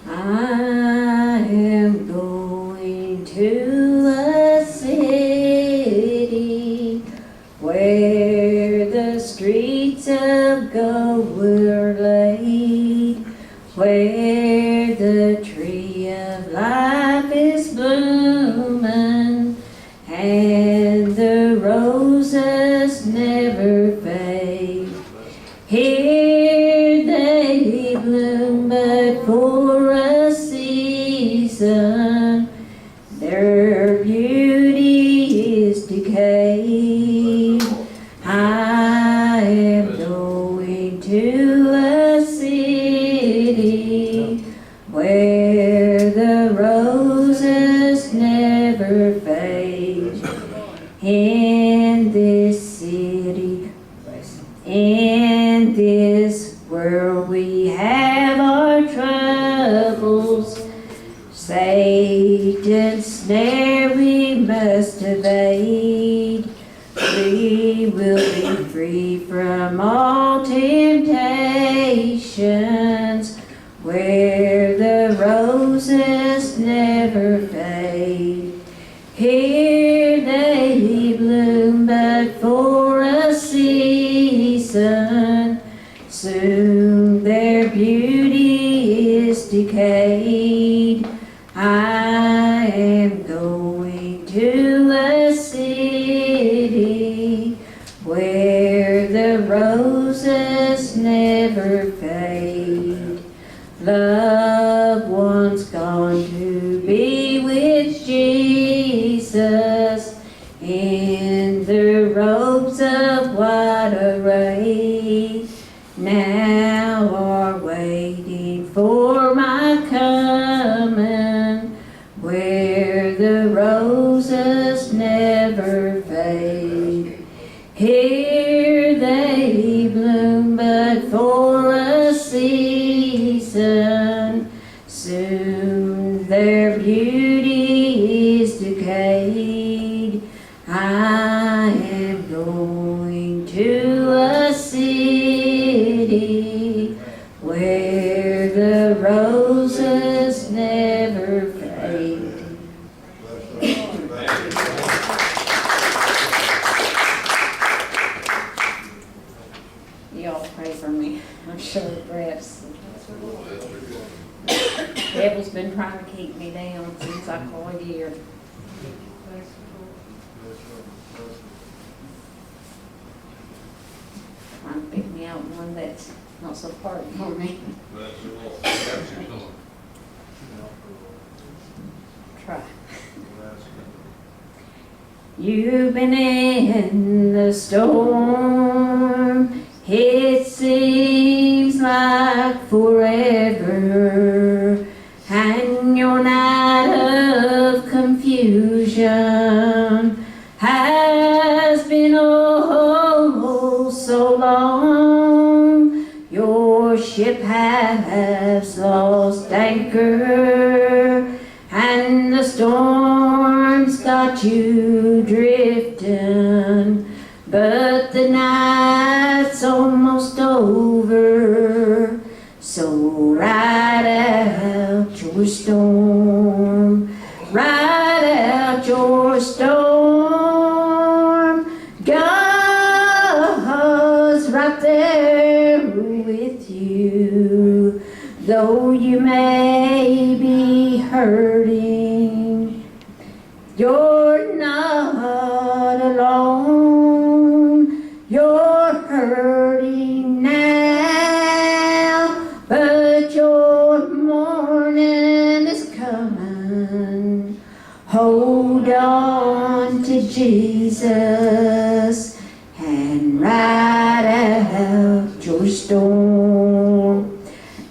I am going to a city where the streets of gold were laid, where the tree of life is blooming, and the roses never fade. Here they bloom but for a season, their beauty is decayed. I am going to a city where the roses never fade. In this city, in this world we have our troubles, Satan's snare we must evade. We will be free from all temptations, where the roses never fade. Here they bloom but for a season, soon their beauty is decayed. I am going to a city where the roses never fade. Loved ones gone to be with Jesus in the robes of white array, now are waiting for my coming, where the roses never fade. Here they bloom but for a season, soon their beauty is decayed. I am going to a city where the roses never fade. Y'all pray for me. I'm short of breath. The devil's been trying to keep me down since I called here. Trying to pick me out one that's not so hard for me. Try. You've been in the storm, it seems like forever, and your night of confusion has been oh so long. Your ship has lost anchor, and the storm's got you drifting, but the night's almost over. So ride out your storm, ride out your storm. God's right there with you, though you may be hurting. You're not alone, you're hurting now, but your morning is coming. Hold on to Jesus and ride out your storm.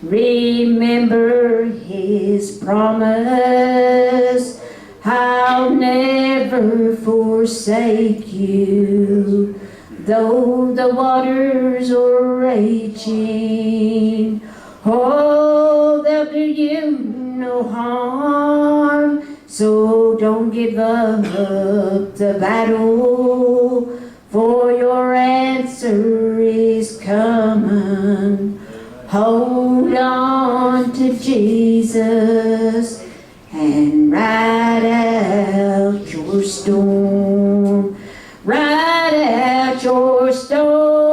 Remember His promise, I'll never forsake you, though the waters are raging. Oh, they'll do you no harm, so don't give up the battle, for your answer is coming. Hold on to Jesus and ride out your storm. Ride out your storm.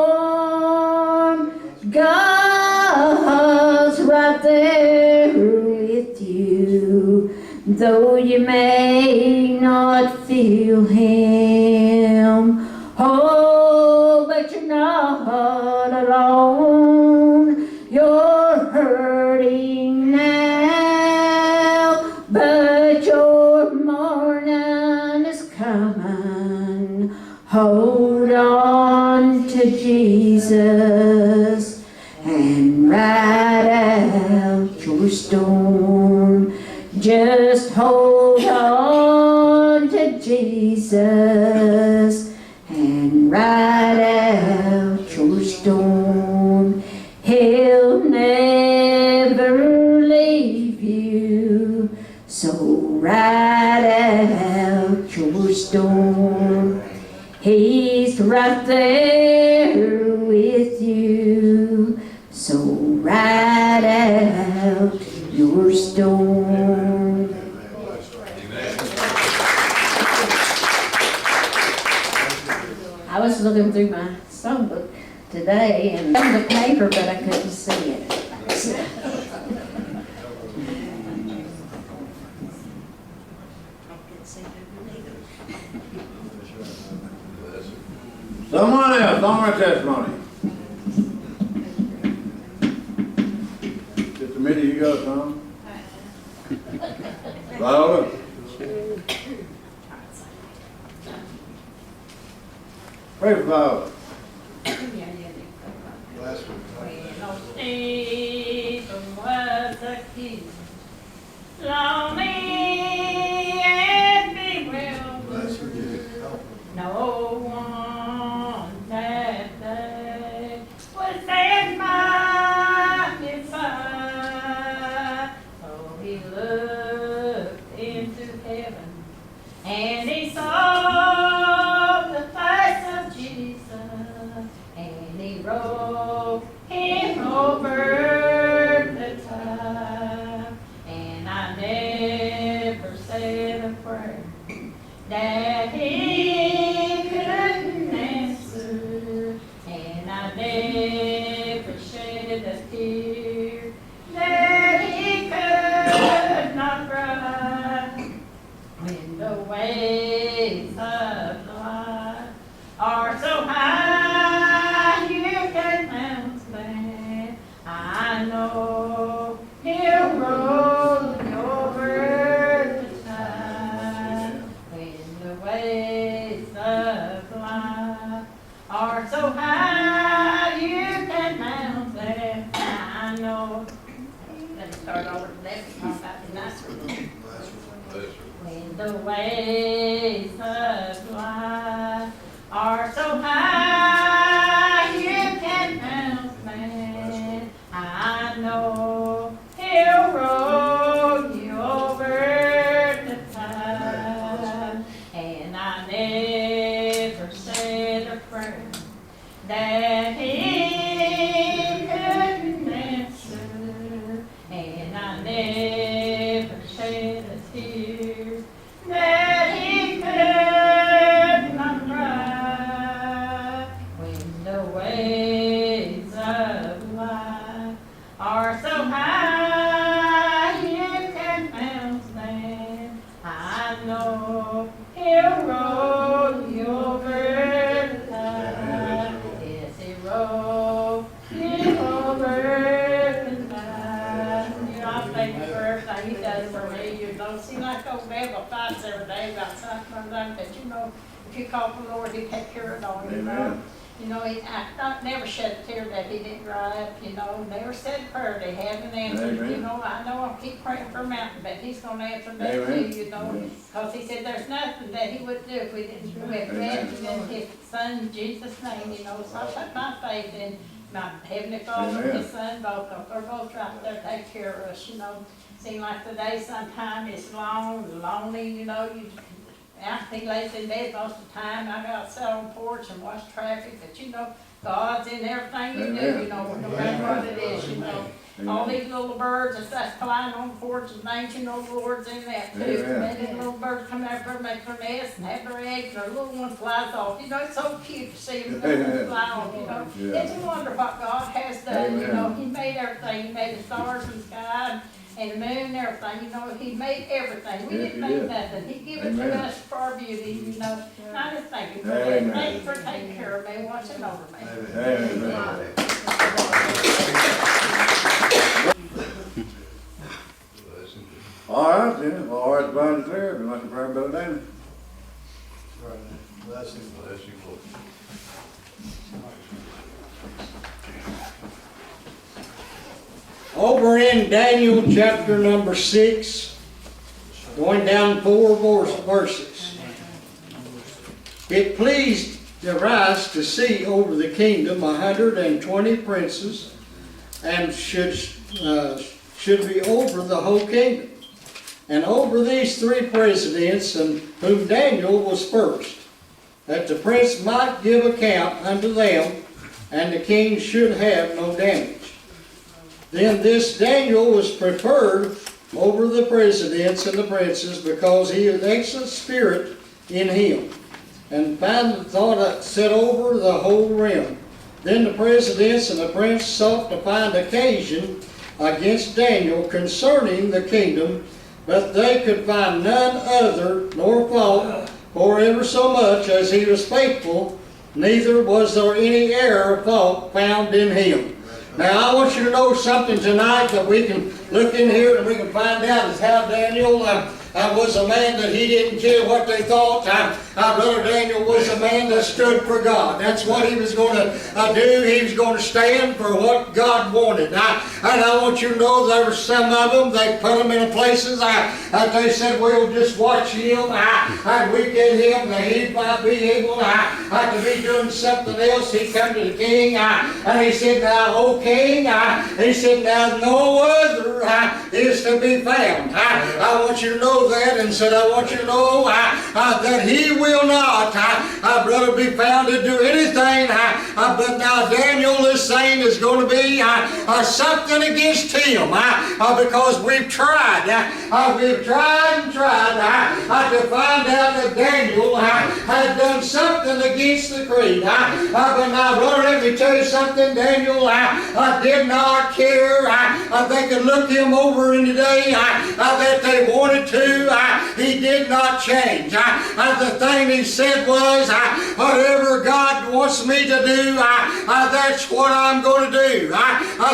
God's right there with you, though you may not feel Him. Oh, but you're not alone. You're hurting now, but your morning is coming. Hold on to Jesus and ride out your storm. Just hold on to Jesus and ride out your storm. He'll never leave you, so ride out your storm. He's right there with you, so ride out your storm. I was looking through my songbook today and found the paper, but I couldn't see it. Someone else, on our testimony. Just a minute, you got some? Louder. Pray for Viola. Stephen was a kid, lonely and bewildered. No one that day would stand by his side. So he looked into heaven and he saw the face of Jesus, and he wrote him over the time. And I never said a prayer that he couldn't answer, and I never shed a tear that he could not dry. When the waves of life are so high you can bounce back, I know he'll roll you over the tide. When the waves of life are so high you can bounce back, I know. Let me start over the left and talk about the nicer one. When the waves of life are so high you can bounce back, I know he'll roll you over the tide. And I never said a prayer that he couldn't answer, and I never shed a tear that he could not dry. When the waves of life are so high you can bounce back, I know he'll roll you over the tide. Yes, he'll roll you over the tide. You know, I thank you for everything he does for me. You know, seem like old devil fights every day about something like that. You know, if you call the Lord, he'll take care of it all. You know. Amen. You know, never shed a tear that he didn't dry up, you know, never said a prayer they haven't answered. Amen. You know, I know I'll keep praying for Mountain, but he's gonna answer that Amen. too, you know. Yes. Cause he said there's nothing that he wouldn't do if we didn't do it. We Amen. have in his son, Jesus' name, you know, so I put my faith in my Heavenly Father and Amen. his son, both of them. They're both right there to take care of us, you know. Seem like the day sometime is long, lonely, you know, he lays in bed most of the time. I got to sit on the porch and watch traffic, but you know, God's in everything you do, you know, no matter what it is, you know. All these little birds that's flying on the porch of names, you know, the Lord's in that too. Amen. And then little birds come out there, make their nest, and have their eggs, and their little one flies off. You know, it's so cute to see them fly off, you know. Yeah. It's a wonder what God has done, you Amen. know. He made everything. He made the stars and the sky and the moon and everything, you know. He made everything. We Yes, didn't he make did. nothing. He gave it Amen. to us for our beauty, you know. And I just thank you for that. Amen. Thank you for taking care of me, watching over me. Amen. All right, then, all right, blind clear, if you'd like to pray, Brother Danny. Bless you, Lord. Over in Daniel chapter number 6, going down 4 verses. It pleased Darius to see over the kingdom 120 princes, and should be over the whole kingdom. And over these 3 presidents, and whom Daniel was first, that the prince might give account unto them, and the king should have no damage. Then this Daniel was preferred over the presidents and the princes, because he had excellent spirit in him, and thought set over the whole realm. Then the presidents and the prince sought to find occasion against Daniel concerning the kingdom, but they could find none other nor fault, for ever so much as he was faithful, neither was there any error or fault found in him. Now I want you to know something tonight that we can look in here and we can find out is how Daniel was a man that he didn't care what they thought. Brother Daniel was a man that stood for God. That's what he was going to do. He was going to stand for what God wanted. And I want you to know there were some of them, they put them in places that they said, we'll just watch him and we get him that he might be able to be doing something else. He come to the king and he said, now, O king, he said, now no other is to be found. I want you to know that, and said, I want you to know that he will not, brother, be found to do anything. But now Daniel is saying is going to be something against him, because we've tried and tried to find out that Daniel had done something against the creed. But now, brother, let me tell you something. Daniel did not care. They could look him over in the day that they wanted to. He did not change. The thing he said was, whatever God wants me to do, that's what I'm going to do.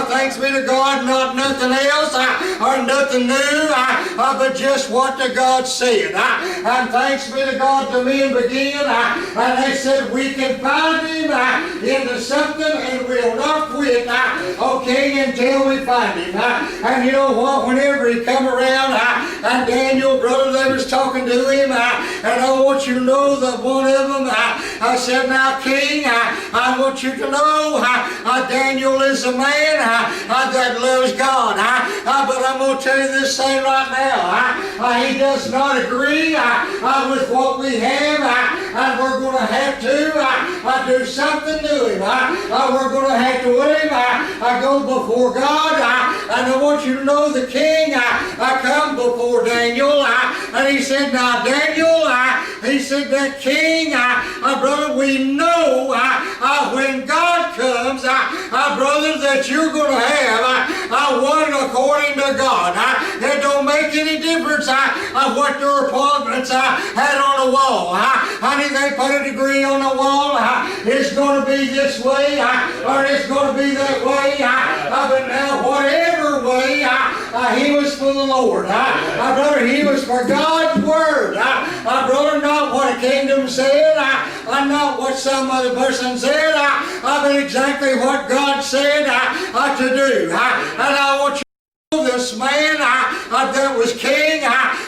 Thanks be to God, not nothing else or nothing new, but just what the God said. And thanks be to God, the men began, and they said, we can find him into something and we'll not quit, okay, until we find him. And you know what, whenever he come around, and Daniel, brother, they was talking to him, and I want you to know that one of them, I said, now king, I want you to know, Daniel is a man that loves God, but I'm going to tell you this thing right now, he does not agree with what we have, and we're going to have to do something to him. We're going to have to let him go before God, and I want you to know the king come before Daniel, and he said, now Daniel, he said, that king, brother, we know when God comes, brother, that you're going to have one according to God. It don't make any difference what their appointments had on the wall. Honey, they put a degree on the wall. It's going to be this way, or it's going to be that way. But now, whatever way, he was for the Lord. Brother, he was for God's word. Brother, not what a kingdom said, not what some other person said, but exactly what God said to do. And I want you to know this man that was king,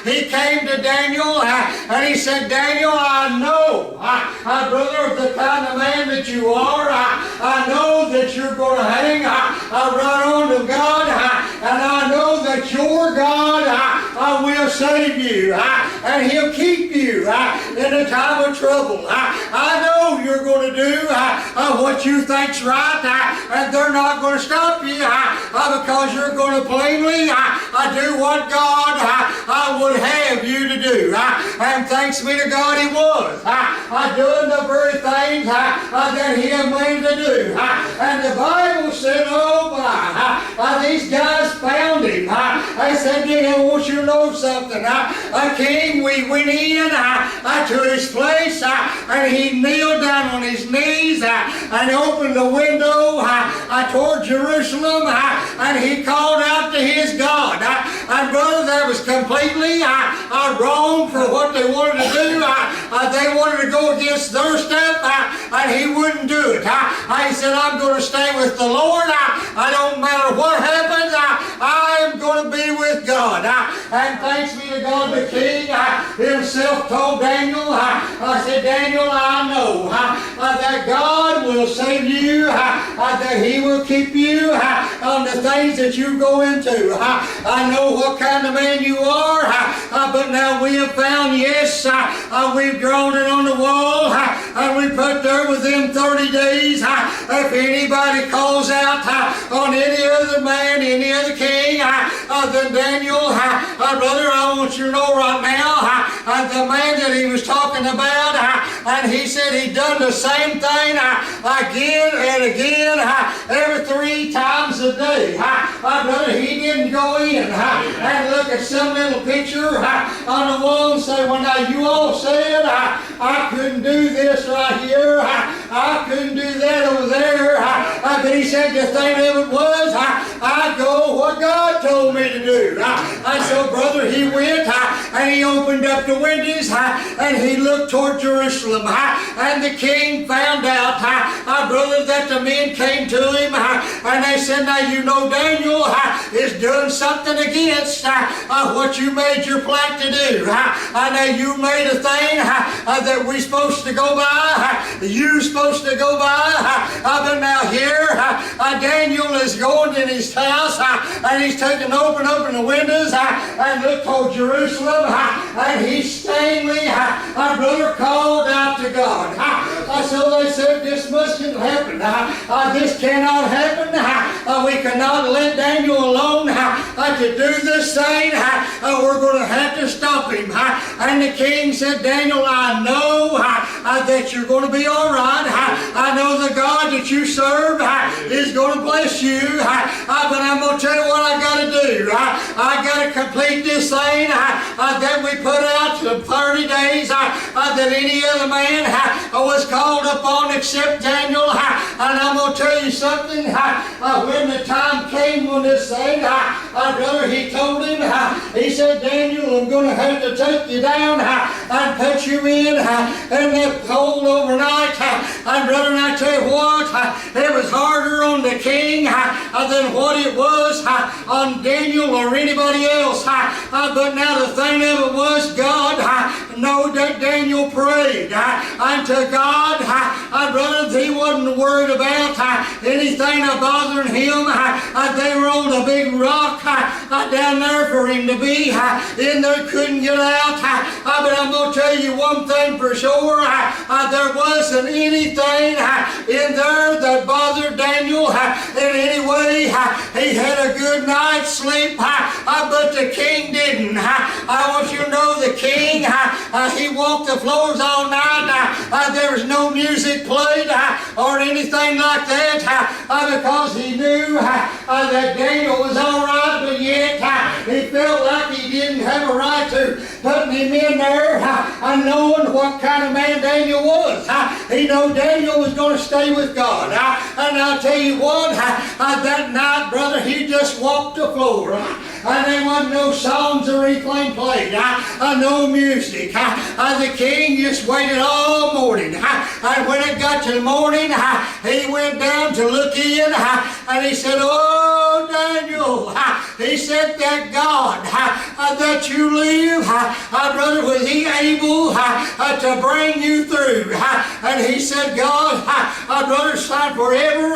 he came to Daniel and he said, Daniel, I know, brother, the kind of man that you are, I know that you're going to hang right on to God, and I know that your God will save you. and He'll keep you in a time of trouble. I know you're going to do what you think's right, and they're not going to stop you because you're going to plainly do what God would have you to do. And thanks be to God He was doing the very things that He had made to do. And the Bible said, oh my, these guys found Him. I said, I want you to know something. King, we went in to his place, and he kneeled down on his knees and opened the window toward Jerusalem, and he called out to his God. And brother, that was completely wrong for what they wanted to do. They wanted to go against their stuff, and he wouldn't do it. He said, I'm going to stay with the Lord. I don't matter what happens. I am going to be with God. And thanks be to God, the king himself told Daniel, I said, Daniel, I know that God will save you, that He will keep you on the things that you go into. I know what kind of man you are, but now we have found, yes, we've drawn it on the wall, and we put there within 30 days, if anybody calls out on any other man, any other king, then Daniel, brother, I want you to know right now, the man that he was talking about, and he said he done the same thing again and again, every 3 times a day. Brother, he didn't go in and look at some little picture on the wall and say, well, now you all said I couldn't do this right here, I couldn't do that over there, but he said the thing of it was, I go what God told me to do. And so, brother, he went and he opened up the windows and he looked toward Jerusalem, and the king found out, brother, that the men came to him and they said, now you know Daniel is doing something against what you made your plan to do. Now you made a thing that we're supposed to go by, you're supposed to go by, but now here Daniel is going in his house and he's taking open the windows and look toward Jerusalem, and he's sternly, brother, called out to God. So they said, this mustn't happen. This cannot happen. We cannot let Daniel alone to do this thing. We're going to have to stop him. And the king said, Daniel, I know that you're going to be all right. I know the God that you serve is going to bless you. But I'm going to tell you what I got to do. I got to complete this thing that we put out to 30 days that any other man was called upon except Daniel. And I'm going to tell you something. When the time came on this thing, brother, he told him, he said, Daniel, I'm going to have to take you down and put you in that cold overnight. And brother, I tell you what, it was harder on the king than what it was on Daniel or anybody else. But now the thing of it was, God know that Daniel prayed unto God. Brother, he wasn't worried about anything bothering him. They were on a big rock down there for him to be in there, couldn't get out. But I'm going to tell you one thing for sure, there wasn't anything in there that bothered Daniel in any way. He had a good night's sleep, but the king didn't. I want you to know the king, he walked the floors all night. There was no music played or anything like that because he knew that Daniel was all right, but yet he felt like he didn't have a right to putting him in there knowing what kind of man Daniel was. He knew Daniel was going to stay with God. And I'll tell you what, that night, brother, he just walked the floor. And there wasn't no songs or anything played. No music. The king just waited all morning. And when it got to the morning, he went down to look in, and he said, oh, Daniel, he said that God that you live, brother, was He able to bring you through? And he said, God, brother, sign forever.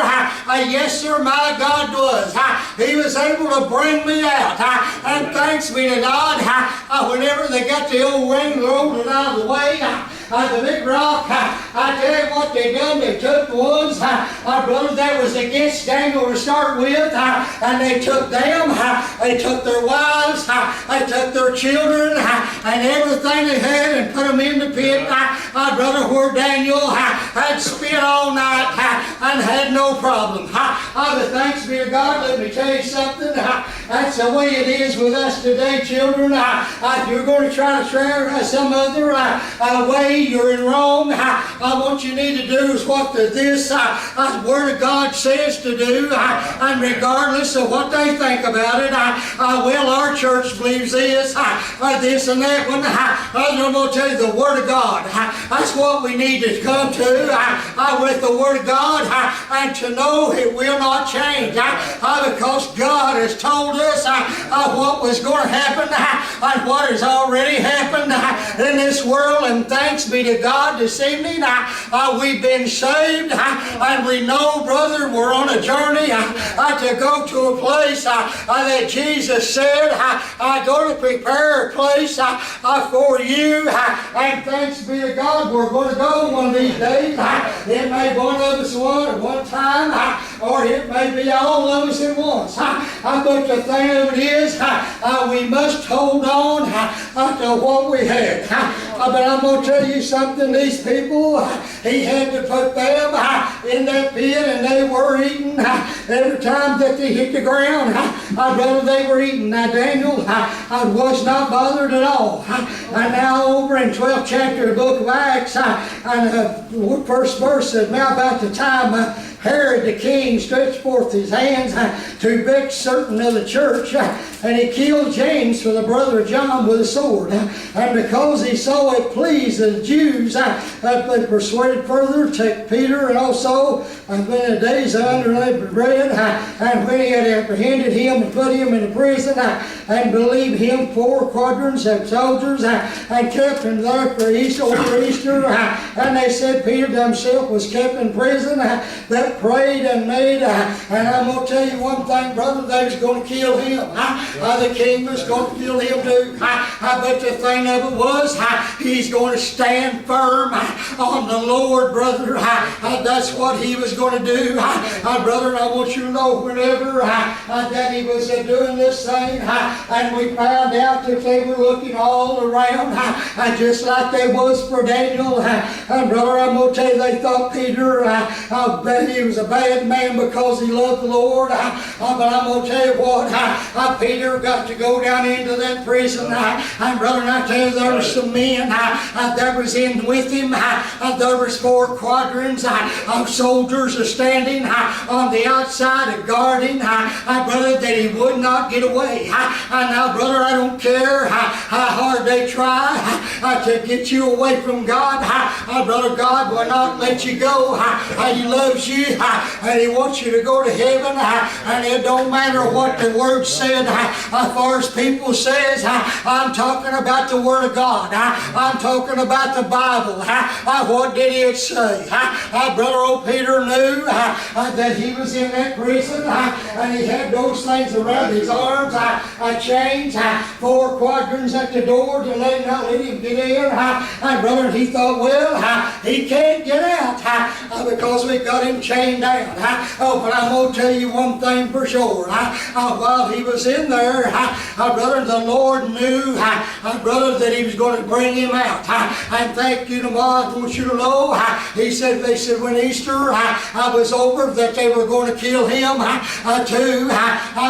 Yes, sir, my God was. He was able to bring me out. And thanks be to God, whenever they got the old ring rolled out of the way, the big rock, I tell you what they done, they took the ones, brother, that was against Daniel to start with, and they took them, they took their wives, they took their children, and everything they had and put them in the pit, brother, where Daniel had spent all night and had no problem. But thanks be to God, let me tell you something, that's the way it is with us today, children. If you're going to try to try some other way, you're in wrong. What you need to do is what this Word of God says to do, and regardless of what they think about it, well, our church believes this and that one. I'm going to tell you the Word of God. That's what we need to come to with the Word of God, and to know it will not change, because God has told us what was going to happen and what has already happened in this world. And thanks be to God this evening, we've been saved, and we know, brother, we're on a journey to go to a place that Jesus said, I'm going to prepare a place for you. And thanks be to God, we're going to go one of these days. It may one of us at one time, or it may be all of us at once. But the thing of it is, we must hold on to what we had. But I'm going to tell you something, these people, He had to put them in that pit, and they were eating every time that they hit the ground. Brother, they were eating. Now Daniel was not bothered at all. And now over in 12th chapter of the book of Acts, and the first verse says, now about the time Herod the king stretched forth his hands to vex certain of the church, and he killed James, for the brother of John, with a sword. And because he saw it pleased the Jews, they persuaded further to take Peter, and also when the days of unleavened bread, and when he had apprehended him and put him in prison, and believed him 4 quadrants of soldiers, and kept him there for Easter, and they said Peter himself was kept in prison, that prayed and made, and I'm going to tell you one thing, brother, they was going to kill him. The king was going to kill him too. But the thing of it was, he's going to stand firm on the Lord, brother. That's what he was going to do. Brother, I want you to know, whenever that he was doing this thing, and we found out that they were looking all around, just like they was for Daniel. And brother, I'm going to tell you, they thought Peter, he was a bad man because he loved the Lord. But I'm going to tell you what, Peter got to go down into that prison. And brother, I tell you, there were some men that was in with him. There was 4 quadrants of soldiers standing on the outside guarding, brother, that he would not get away. Now, brother, I don't care how hard they try to get you away from God. Brother, God will not let you go. He loves you, and He wants you to go to heaven, and it don't matter what the Word said. As far as people says, I'm talking about the Word of God. I'm talking about the Bible. What did it say? Brother, old Peter knew that he was in that prison, and he had those things around his arms, chains, 4 quadrants at the door to not let him get in. And brother, he thought, well, he can't get out because we got him chained down. But I'm going to tell you one thing for sure. While he was in there, brother, the Lord knew, brother, that He was going to bring him out. And thank you to God, I want you to know, they said when Easter was over, that they were going to kill him too,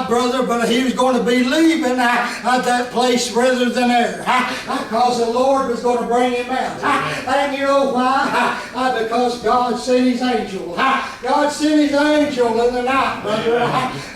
brother, but he was going to be leaving that place rather than there, because the Lord was going to bring him out. And you know why? Because God said sent his angel. God sent his angel in the night, brother.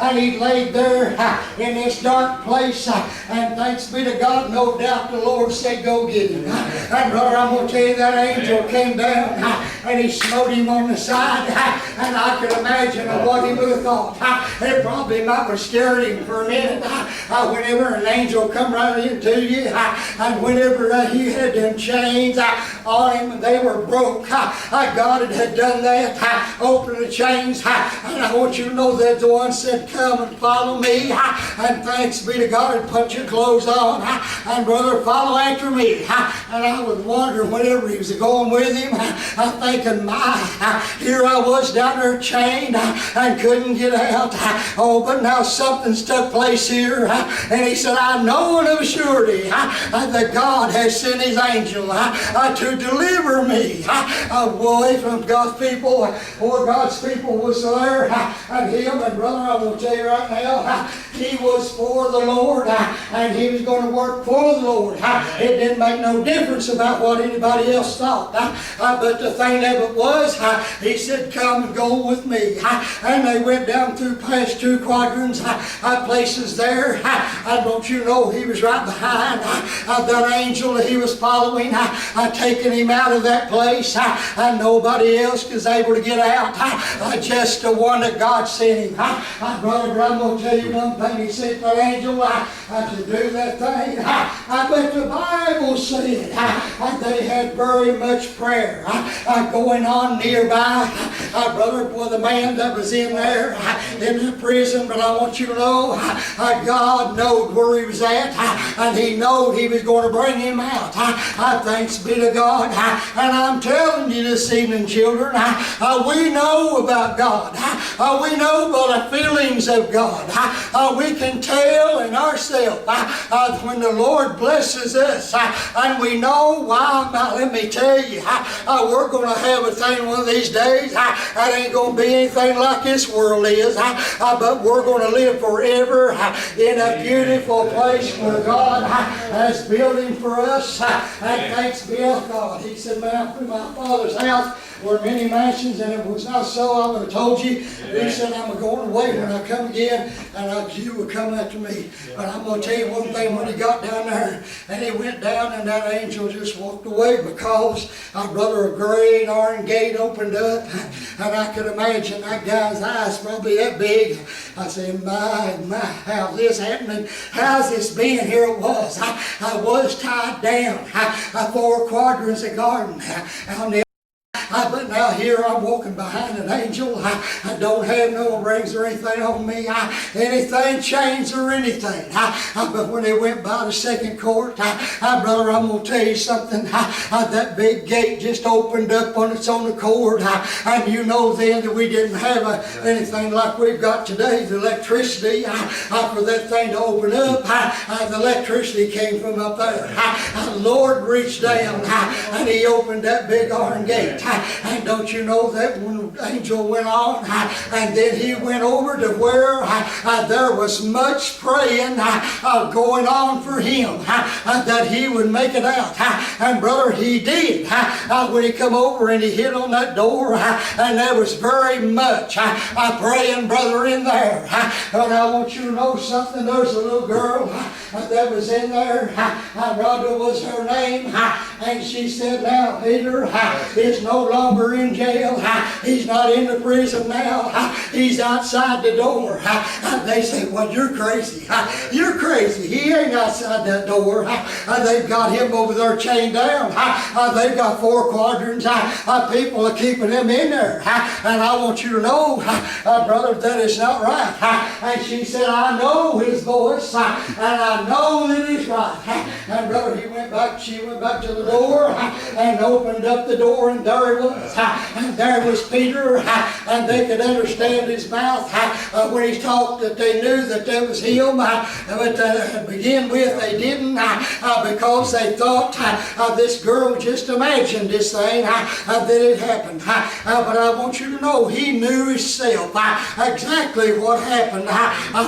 And he laid there in this dark place. And thanks be to God, no doubt the Lord said, go get him. And brother, I'm going to tell you, that angel came down and he smote him on the side. And I could imagine what he would have thought. It probably might have scared him for a minute. Whenever an angel come right into you, and whenever he had them chains on him, they were broke. God had done that, opened the chains, and I want you to know that the one said, come and follow me, and thanks be to God, and put your clothes on, and brother, follow after me. And I was wondering whenever he was going with him, I'm thinking, here I was down there chained, and couldn't get out. Oh, but now something's took place here, and he said, I know of surety that God has sent his angel to deliver me away from God's people, or God's people was there, and him, and brother, I will tell you right now, he was for the Lord, and he was going to work for the Lord. It didn't make no difference about what anybody else thought, but the thing of it was, he said, come and go with me, and they went down through past 2 quadrants, places there, and don't you know, he was right behind that angel that he was following, taking him out of that place, and nobody else was able to get out, just the one that God sent him. Brother, I'm going to tell you one thing, he sent that angel to do that thing, but the Bible said they had very much prayer going on nearby. Brother, boy, the man that was in there in the prison, but I want you to know, God knowed where he was at, and he knowed he was going to bring him out. Thanks be to God. And I'm telling you this evening, children, we know about God. We know about the feelings of God. We can tell in ourselves when the Lord blesses us, and we know why. Let me tell you, we're going to have a thing one of these days. That ain't going to be anything like this world is, but we're going to live forever in a beautiful place where God has built him for us. And thanks be to God. He said, man, through my Father's house were many mansions, and if it was not so, I would have told you. He said, I'm going away when I come again, and you will come after me. But I'm going to tell you one thing, when he got down there, and he went down, and that angel just walked away, because our brother, a great iron gate opened up, and I could imagine that guy's eyes probably that big. I said, my, how's this happening? How's this being? Here it was. I was tied down 4 quadrants of garden. But now here I'm walking behind an angel. I don't have no rings or anything on me. Anything chains or anything. But when they went by the 2nd court, brother, I'm going to tell you something. That big gate just opened up on its own accord. And you know then that we didn't have anything like we've got today, the electricity. For that thing to open up, the electricity came from up there. The Lord reached down and he opened that big iron gate. And don't you know that when the angel went on, and then he went over to where there was much praying going on for him, that he would make it out. And brother, he did. When he come over and he hit on that door, and there was very much praying, brother, in there. And I want you to know something. There's a little girl that was in there. Rhonda was her name. And she said, now Peter is no longer in jail. He's not in the prison now. He's outside the door. They say, well, you're crazy. You're crazy. He ain't outside that door. They've got him over there chained down. They've got 4 quadrants. People are keeping him in there. And I want you to know, brother, that is not right. And she said, I know his voice. And I know that he's right. And brother, she went back to the door and opened up the door, and there he was. And there was Peter, and they could understand his mouth when he talked, that they knew that that was him. But to begin with, they didn't, because they thought this girl just imagined this thing, that it happened. But I want you to know, he knew himself exactly what happened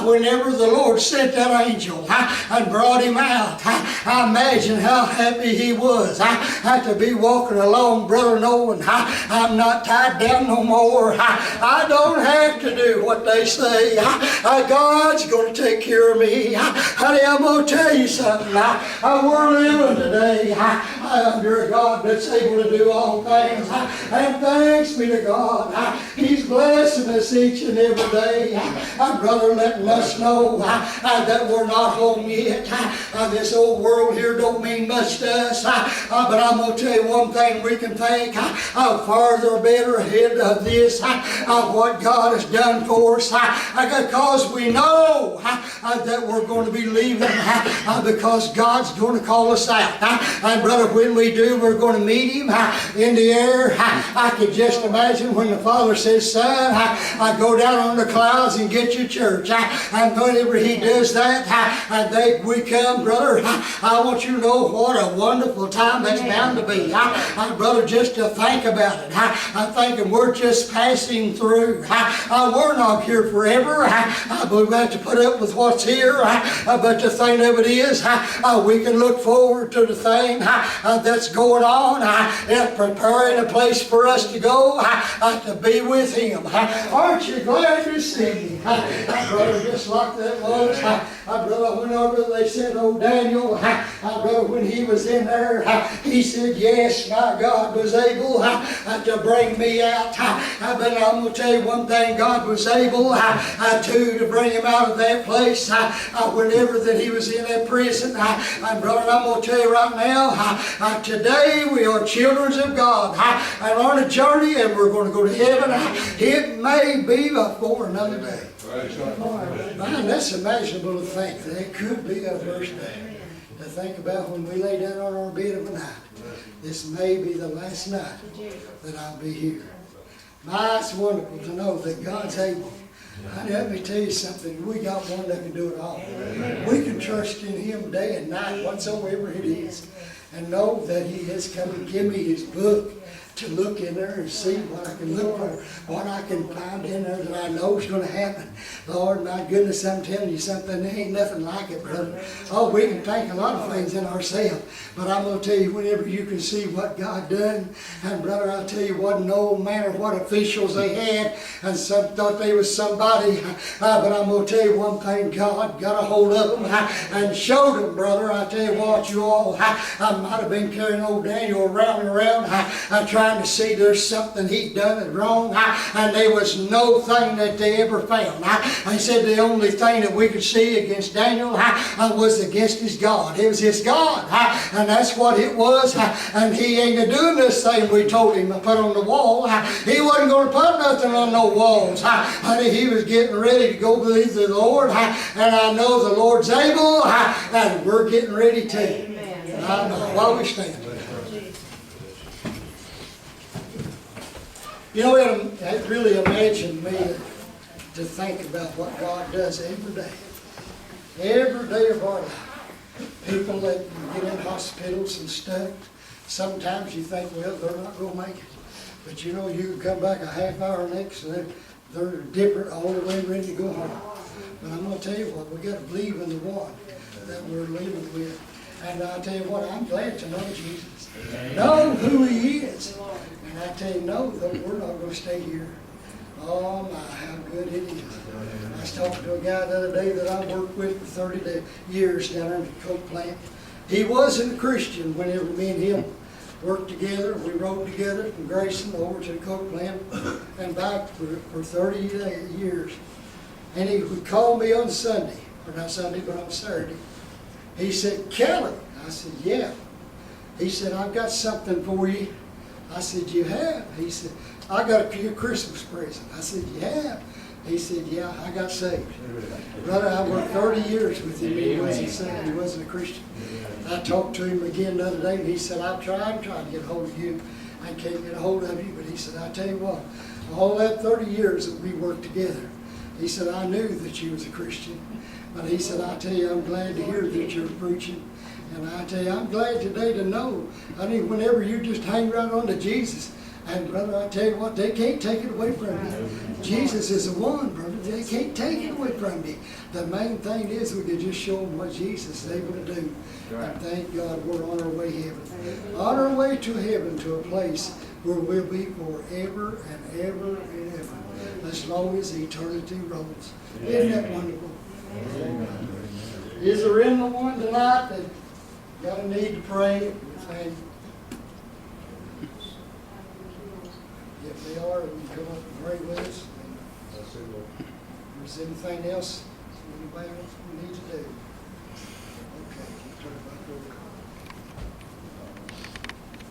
whenever the Lord sent that angel and brought him out. I imagine how happy he was to be walking along, brother, knowing alone. I'm not tied down no more. I don't have to do what they say. God's going to take care of me. Honey, I'm going to tell you something. We're living today under a God that's able to do all things. And thanks be to God. He's blessing us each and every day. Brother, letting us know that we're not home yet. This old world here don't mean much to us. But I'm going to tell you one thing we can think farther or better ahead of this, what God has done for us. Because we know that we're going to be leaving because God's going to call us out. And brother, when we do, we're going to meet Him in the air. I could just imagine when the Father says, son, go down on the clouds and get your church. And whenever He does that, and we come, brother, I want you to know what a wonderful time that's bound to be. Brother, just to think about it. I'm thinking we're just passing through. We're not here forever. But we have to put up with what's here. But the thing of it is, we can look forward to the thing that's going on, preparing a place for us to go, to be with Him. Aren't you glad to see me? Brother, just like that was. Brother, whenever they said, oh, Daniel, brother, when he was in there, he said, yes, my God was able to bring me out. But I'm going to tell you one thing, God was able to bring him out of that place whenever that he was in that prison. Brother, I'm going to tell you right now, today we are children of God and on a journey, and we're going to go to heaven. It may be before another day. Man, that's imaginable to think that it could be our first day. To think about when we lay down on our bed of a night. This may be the last night that I'll be here. My, it's wonderful to know that God's able. Honey, let me tell you something. We got one that can do it all. We can trust in Him day and night, whatsoever it is, and know that He has come and give me His book to look in there and see what I can look for, what I can find in there that I know is going to happen. Lord, my goodness, I'm telling you something, there ain't nothing like it, brother. Oh, we can think a lot of things in ourselves, but I'm going to tell you, whenever you can see what God done, and brother, I'll tell you, what no matter what officials they had, and some thought they was somebody, but I'm going to tell you one thing, God got a hold of them and showed them, brother. I tell you what, you all, I might have been carrying old Daniel around and around, trying to see there's something he'd done wrong, and there was no thing that they ever found. I said the only thing that we could see against Daniel was against his God. It was his God, and that's what it was. And he ain't doing this thing we told him to put on the wall. He wasn't going to put nothing on no walls. Honey, he was getting ready to go believe the Lord, and I know the Lord's able, and we're getting ready too. And I know while we stand. You know, it really amazed me to think about what God does every day. Every day of our life. People that get in hospitals and stuff, sometimes you think, well, they're not going to make it. But you know, you can come back a half hour next and they're different, all the way ready to go home. But I'm going to tell you what, we got to believe in the one that we're living with. And I tell you what, I'm glad to know Jesus. Know who He is. And I tell you, no, we're not going to stay here. Oh my, how good it is. I was talking to a guy the other day that I worked with for 30 years down there in the Coke plant. He wasn't a Christian whenever me and him worked together. We rode together from Grayson over to the Coke plant and back for 30 years. And he would call me on Sunday, or not Sunday, but on Saturday. He said, Kelly. I said, yeah. He said, I've got something for you. I said, you have? He said, I got a Christmas present. I said, you have? He said, yeah, I got saved. Brother, I worked 30 years with him. He wasn't saved. He wasn't a Christian. I talked to him again the other day, and he said, I've tried to get a hold of you. I can't get a hold of you. But he said, I tell you what, all that 30 years that we worked together, he said, I knew that you was a Christian. But he said, I tell you, I'm glad to hear that you're preaching. And I tell you, I'm glad today to know. I mean, whenever you just hang right on to Jesus, and brother, I tell you what, they can't take it away from you. Jesus is the one, brother. They can't take it away from you. The main thing is we could just show them what Jesus is able to do. Right. And thank God we're on our way to heaven. On our way to heaven, to a place where we'll be forever and ever and ever, as long as eternity rolls. Isn't that wonderful? Is there anyone tonight that got a need to pray? And if they are, we come up and pray with us. Is there anything else anybody else we need to do? Okay, turn it back over.